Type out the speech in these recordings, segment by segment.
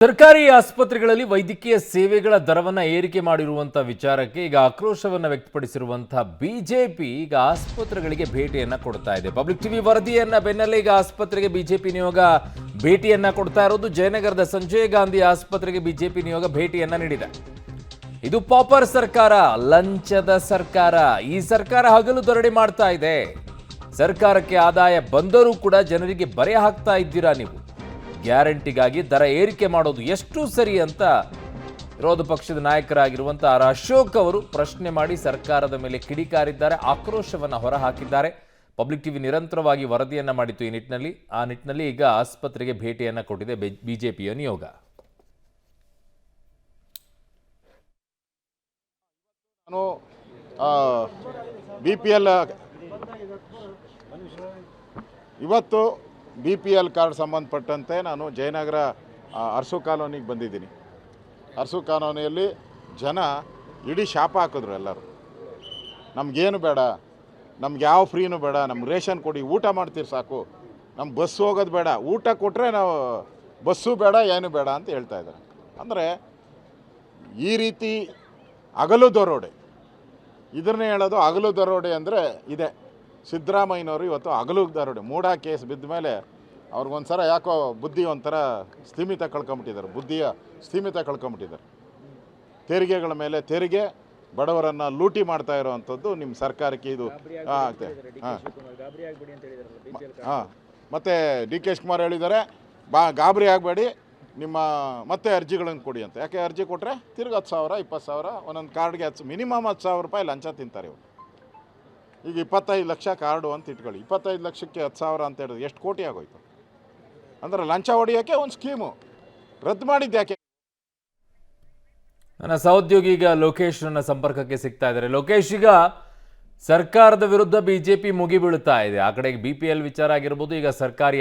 ಸರ್ಕಾರಿ ಆಸ್ಪತ್ರೆಗಳಲ್ಲಿ ವೈದ್ಯಕೀಯ ಸೇವೆಗಳ ದರವನ್ನು ಏರಿಕೆ ಮಾಡಿರುವಂತಹ ವಿಚಾರಕ್ಕೆ ಈಗ ಆಕ್ರೋಶವನ್ನು ವ್ಯಕ್ತಪಡಿಸಿರುವಂತಹ ಬಿಜೆಪಿ ಈಗ ಆಸ್ಪತ್ರೆಗಳಿಗೆ ಭೇಟಿಯನ್ನ ಕೊಡ್ತಾ ಇದೆ. ಪಬ್ಲಿಕ್ ಟಿವಿ ವರದಿಯನ್ನ ಬೆನ್ನಲ್ಲೇ ಈಗ ಆಸ್ಪತ್ರೆಗೆ ಬಿಜೆಪಿ ನಿಯೋಗ ಭೇಟಿಯನ್ನ ಕೊಡ್ತಾ ಇರೋದು. ಜಯನಗರದ ಸಂಜಯ್ ಗಾಂಧಿ ಆಸ್ಪತ್ರೆಗೆ ಬಿಜೆಪಿ ನಿಯೋಗ ಭೇಟಿಯನ್ನ ನೀಡಿದೆ. ಇದು ಪಾಪರ್ ಸರ್ಕಾರ, ಲಂಚದ ಸರ್ಕಾರ. ಈ ಸರ್ಕಾರ ಹಗಲು ದೊರಡಿ ಮಾಡ್ತಾ ಇದೆ. ಸರ್ಕಾರಕ್ಕೆ ಆದಾಯ ಬಂದರೂ ಕೂಡ ಜನರಿಗೆ ಬರೆ ಹಾಕ್ತಾ ಇದ್ದೀರಾ ನೀವು. ಗ್ಯಾರಂಟಿಗಾಗಿ ದರ ಏರಿಕೆ ಮಾಡೋದು ಎಷ್ಟು ಸರಿ ಅಂತ ವಿರೋಧ ಪಕ್ಷದ ನಾಯಕರಾಗಿರುವಂತಹ ಆರ್ ಅಶೋಕ್ ಅವರು ಪ್ರಶ್ನೆ ಮಾಡಿ ಸರ್ಕಾರದ ಮೇಲೆ ಕಿಡಿಕಾರಿದ್ದಾರೆ, ಆಕ್ರೋಶವನ್ನು ಹೊರಹಾಕಿದ್ದಾರೆ. ಪಬ್ಲಿಕ್ ಟಿವಿ ನಿರಂತರವಾಗಿ ವರದಿಯನ್ನ ಮಾಡಿತ್ತು ಈ ನಿಟ್ಟಿನಲ್ಲಿ. ಆ ನಿಟ್ಟಿನಲ್ಲಿ ಈಗ ಆಸ್ಪತ್ರೆಗೆ ಭೇಟಿಯನ್ನ ಕೊಟ್ಟಿದೆ ಬಿಜೆಪಿಯ ನಿಯೋಗ. ನಾನು BPL ಇವತ್ತು BPL ಕಾರ್ಡ್ ಸಂಬಂಧಪಟ್ಟಂತೆ ನಾನು ಜಯನಗರ ಅರಸು ಕಾಲೋನಿಗೆ ಬಂದಿದ್ದೀನಿ. ಅರಸು ಕಾಲೋನಿಯಲ್ಲಿ ಜನ ಇಡೀ ಶಾಪ ಹಾಕಿದ್ರು ಎಲ್ಲರೂ. ನಮಗೇನು ಬೇಡ, ನಮ್ಗೆ ಯಾವ ಫ್ರೀನೂ ಬೇಡ, ನಮ್ಗೆ ರೇಷನ್ ಕೊಡಿ, ಊಟ ಮಾಡ್ತೀರಿ ಸಾಕು, ನಮ್ಗೆ ಬಸ್ಸು ಹೋಗೋದು ಬೇಡ, ಊಟ ಕೊಟ್ಟರೆ ನಾವು ಬಸ್ಸು ಬೇಡ ಏನು ಬೇಡ ಅಂತ ಹೇಳ್ತಾ ಇದ್ದಾರೆ. ಅಂದರೆ ಈ ರೀತಿ ಹಗಲು ದರೋಡೆ, ಇದನ್ನೇ ಹೇಳೋದು ಹಗಲು ದರೋಡೆ. ಅಂದರೆ ಇದೆ ಸಿದ್ದರಾಮಯ್ಯನವರು ಇವತ್ತು ಹಗಲು ದರೋಡೆ ಮೂಡ ಕೇಸ್ ಬಿದ್ದ ಮೇಲೆ ಅವ್ರಿಗೊಂಥರ ಯಾಕೋ ಬುದ್ಧಿ ಒಂಥರ ಸ್ಥಿಮಿತ ಕಳ್ಕೊಂಬಿಟ್ಟಿದ್ದಾರೆ, ಬುದ್ಧಿಯ ಸ್ಥಿಮಿತ ಕಳ್ಕೊಂಬಿಟ್ಟಿದ್ದಾರೆ. ತೆರಿಗೆಗಳ ಮೇಲೆ ತೆರಿಗೆ, ಬಡವರನ್ನು ಲೂಟಿ ಮಾಡ್ತಾ ಇರೋವಂಥದ್ದು ನಿಮ್ಮ ಸರ್ಕಾರಕ್ಕೆ ಇದು ಹಾಂ. ಮತ್ತು DK ಶಿವಕುಮಾರ್ ಹೇಳಿದ್ದಾರೆ, ಗಾಬರಿ ಆಗಬೇಡಿ, ನಿಮ್ಮ ಮತ್ತೆ ಅರ್ಜಿಗಳನ್ನು ಕೊಡಿ ಅಂತ. ಯಾಕೆ ಅರ್ಜಿ ಕೊಟ್ಟರೆ ತಿರ್ಗಿ 10,000 20,000 ಒಂದೊಂದು ಕಾರ್ಡ್ಗೆ ಮಿನಿಮಮ್ 10,000 ರೂಪಾಯಿ ಲಂಚ ತಿಂತಾರೆ ಇವರು. ಈಗ 25 ಲಕ್ಷ ಕಾರ್ಡು ಅಂತ ಇಟ್ಕೊಳ್ಳಿ, 25 ಲಕ್ಷಕ್ಕೆ 10,000 ಅಂತ ಹೇಳಿದ್ರೆ ಎಷ್ಟು ಕೋಟಿ ಆಗೋಯ್ತು. ಅಂದರೆ ಲಂಚ ಹೊಡೆಯೋಕ್ಕೆ ಒಂದು ಸ್ಕೀಮು ರದ್ದು ಮಾಡಿದ್ದು ಯಾಕೆ? ನನ್ನ ಸಹೋದ್ಯೋಗಿ ಈಗ ಲೋಕೇಶ್ ನನ್ನ ಸಂಪರ್ಕಕ್ಕೆ ಸಿಗ್ತಾ ಇದ್ದಾರೆ. ಲೋಕೇಶ್, ಈಗ ಸರ್ಕಾರದ ವಿರುದ್ಧ ಬಿಜೆಪಿ ಮುಗಿಬೀಳುತ್ತಾ ಇದೆ. ಆ ಕಡೆಗೆ BPL ವಿಚಾರ ಆಗಿರ್ಬೋದು, ಈಗ ಸರ್ಕಾರಿ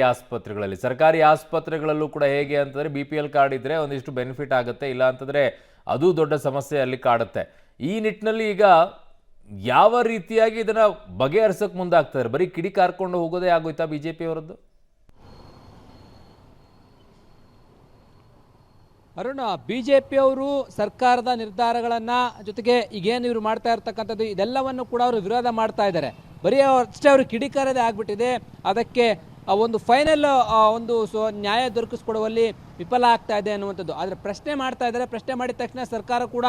ಆಸ್ಪತ್ರೆಗಳಲ್ಲೂ ಕೂಡ ಹೇಗೆ ಅಂತಂದರೆ BPL ಕಾರ್ಡ್ ಇದ್ದರೆ ಒಂದಿಷ್ಟು ಬೆನಿಫಿಟ್ ಆಗುತ್ತೆ, ಇಲ್ಲ ಅಂತಂದರೆ ಅದು ದೊಡ್ಡ ಸಮಸ್ಯೆ ಅಲ್ಲಿ ಕಾಡುತ್ತೆ. ಈ ನಿಟ್ಟಿನಲ್ಲಿ ಈಗ ಯಾವ ರೀತಿಯಾಗಿ ಇದನ್ನು ಬಗೆಹರಿಸೋಕೆ ಮುಂದಾಗ್ತಾರೆ? ಬರೀ ಕಿಡಿ ಕಾರ್ಕೊಂಡು ಹೋಗೋದೇ ಆಗೋಯ್ತಾ ಬಿಜೆಪಿ ಅವರದ್ದು? ಅರುಣ್, ಬಿಜೆಪಿಯವರು ಸರ್ಕಾರದ ನಿರ್ಧಾರಗಳನ್ನು ಜೊತೆಗೆ ಈಗೇನು ಇವರು ಮಾಡ್ತಾ ಇರ್ತಕ್ಕಂಥದ್ದು ಇದೆಲ್ಲವನ್ನು ಕೂಡ ಅವರು ವಿರೋಧ ಮಾಡ್ತಾ ಇದ್ದಾರೆ. ಬರೀ ಅಷ್ಟೇ ಅವರು ಕಿಡಿಕಾರದೇ ಆಗಿಬಿಟ್ಟಿದೆ. ಅದಕ್ಕೆ ಒಂದು ಫೈನಲ್ ಒಂದು ನ್ಯಾಯ ದೊರಕಿಸ್ಕೊಡುವಲ್ಲಿ ವಿಫಲ ಆಗ್ತಾ ಇದೆ ಅನ್ನುವಂಥದ್ದು. ಆದರೆ ಪ್ರಶ್ನೆ ಮಾಡ್ತಾ ಇದ್ದಾರೆ. ಪ್ರಶ್ನೆ ಮಾಡಿದ ತಕ್ಷಣ ಸರ್ಕಾರ ಕೂಡ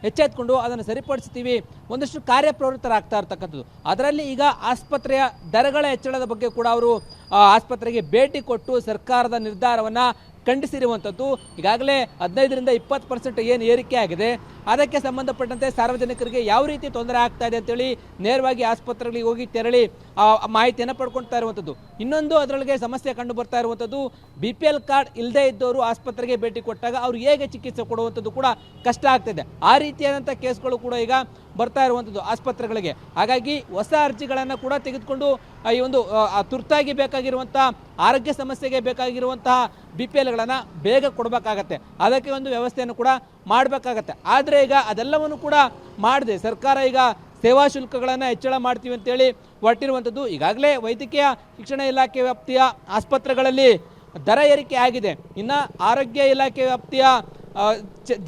ಎಚ್ಚೆತ್ಕೊಂಡು ಅದನ್ನು ಸರಿಪಡಿಸ್ತೀವಿ, ಒಂದಷ್ಟು ಕಾರ್ಯಪ್ರವೃತ್ತರಾಗ್ತಾ ಇರ್ತಕ್ಕಂಥದ್ದು. ಅದರಲ್ಲಿ ಈಗ ಆಸ್ಪತ್ರೆಯ ದರಗಳ ಹೆಚ್ಚಳದ ಬಗ್ಗೆ ಕೂಡ ಅವರು ಆಸ್ಪತ್ರೆಗೆ ಭೇಟಿ ಕೊಟ್ಟು ಸರ್ಕಾರದ ನಿರ್ಧಾರವನ್ನು ಖಂಡಿಸಿರುವಂಥದ್ದು. ಈಗಾಗಲೇ 15ರಿಂದ 20% ಏನು ಏರಿಕೆ ಆಗಿದೆ, ಅದಕ್ಕೆ ಸಂಬಂಧಪಟ್ಟಂತೆ ಸಾರ್ವಜನಿಕರಿಗೆ ಯಾವ ರೀತಿ ತೊಂದರೆ ಆಗ್ತಾ ಇದೆ ಅಂತೇಳಿ ನೇರವಾಗಿ ಆಸ್ಪತ್ರೆಗಳಿಗೆ ಹೋಗಿ ತೆರಳಿ ಮಾಹಿತಿಯನ್ನು ಪಡ್ಕೊಳ್ತಾ ಇರುವಂಥದ್ದು. ಇನ್ನೊಂದು ಅದರೊಳಗೆ ಸಮಸ್ಯೆ ಕಂಡು ಬರ್ತಾ ಇರುವಂಥದ್ದು, BPL ಕಾರ್ಡ್ ಇಲ್ಲದೇ ಇದ್ದವರು ಆಸ್ಪತ್ರೆಗೆ ಭೇಟಿ ಕೊಟ್ಟಾಗ ಅವ್ರು ಹೇಗೆ ಚಿಕಿತ್ಸೆ ಕೊಡುವಂಥದ್ದು ಕೂಡ ಕಷ್ಟ ಆಗ್ತಿದೆ. ಆ ರೀತಿಯಾದಂಥ ಕೇಸ್ಗಳು ಕೂಡ ಈಗ ಬರ್ತಾ ಇರುವಂಥದ್ದು ಆಸ್ಪತ್ರೆಗಳಿಗೆ. ಹಾಗಾಗಿ ಹೊಸ ಅರ್ಜಿಗಳನ್ನು ಕೂಡ ತೆಗೆದುಕೊಂಡು ಈ ಒಂದು ತುರ್ತಾಗಿ ಬೇಕಾಗಿರುವಂಥ ಆರೋಗ್ಯ ಸಮಸ್ಯೆಗೆ ಬೇಕಾಗಿರುವಂತಹ BPLಗಳನ್ನು ಬೇಗ ಕೊಡಬೇಕಾಗತ್ತೆ. ಅದಕ್ಕೆ ಒಂದು ವ್ಯವಸ್ಥೆಯನ್ನು ಕೂಡ ಮಾಡಬೇಕಾಗತ್ತೆ. ಆದರೆ ಈಗ ಅದೆಲ್ಲವನ್ನು ಕೂಡ ಮಾಡದೆ ಸರ್ಕಾರ ಈಗ ಸೇವಾ ಶುಲ್ಕಗಳನ್ನು ಹೆಚ್ಚಳ ಮಾಡ್ತೀವಿ ಅಂತೇಳಿ ಹೊರಟಿರುವಂಥದ್ದು. ಈಗಾಗಲೇ ವೈದ್ಯಕೀಯ ಶಿಕ್ಷಣ ಇಲಾಖೆ ವ್ಯಾಪ್ತಿಯ ಆಸ್ಪತ್ರೆಗಳಲ್ಲಿ ದರ ಏರಿಕೆ ಆಗಿದೆ. ಇನ್ನು ಆರೋಗ್ಯ ಇಲಾಖೆ ವ್ಯಾಪ್ತಿಯ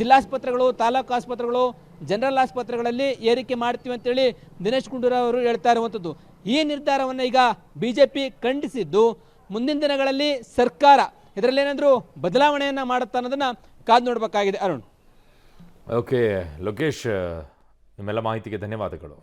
ಜಿಲ್ಲಾಸ್ಪತ್ರೆಗಳು, ತಾಲೂಕು ಆಸ್ಪತ್ರೆಗಳು, ಜನರಲ್ ಆಸ್ಪತ್ರೆಗಳಲ್ಲಿ ಏರಿಕೆ ಮಾಡ್ತೀವಿ ಅಂತೇಳಿ ದಿನೇಶ್ ಗುಂಡೂರಾವ್ ಅವರು ಹೇಳ್ತಾ ಇರುವಂಥದ್ದು. ಈ ನಿರ್ಧಾರವನ್ನು ಈಗ ಬಿಜೆಪಿ ಖಂಡಿಸಿದ್ದು, ಮುಂದಿನ ದಿನಗಳಲ್ಲಿ ಸರ್ಕಾರ ಇದರಲ್ಲಿ ಏನಾದರೂ ಬದಲಾವಣೆಯನ್ನು ಮಾಡುತ್ತಾ ಅನ್ನೋದನ್ನು ಕಾದು ನೋಡಬೇಕಾಗಿದೆ. ಅರುಣ್. ಓಕೆ ಲೋಕೇಶ್, ನಿಮ್ಮೆಲ್ಲ ಮಾಹಿತಿಗೆ ಧನ್ಯವಾದಗಳು.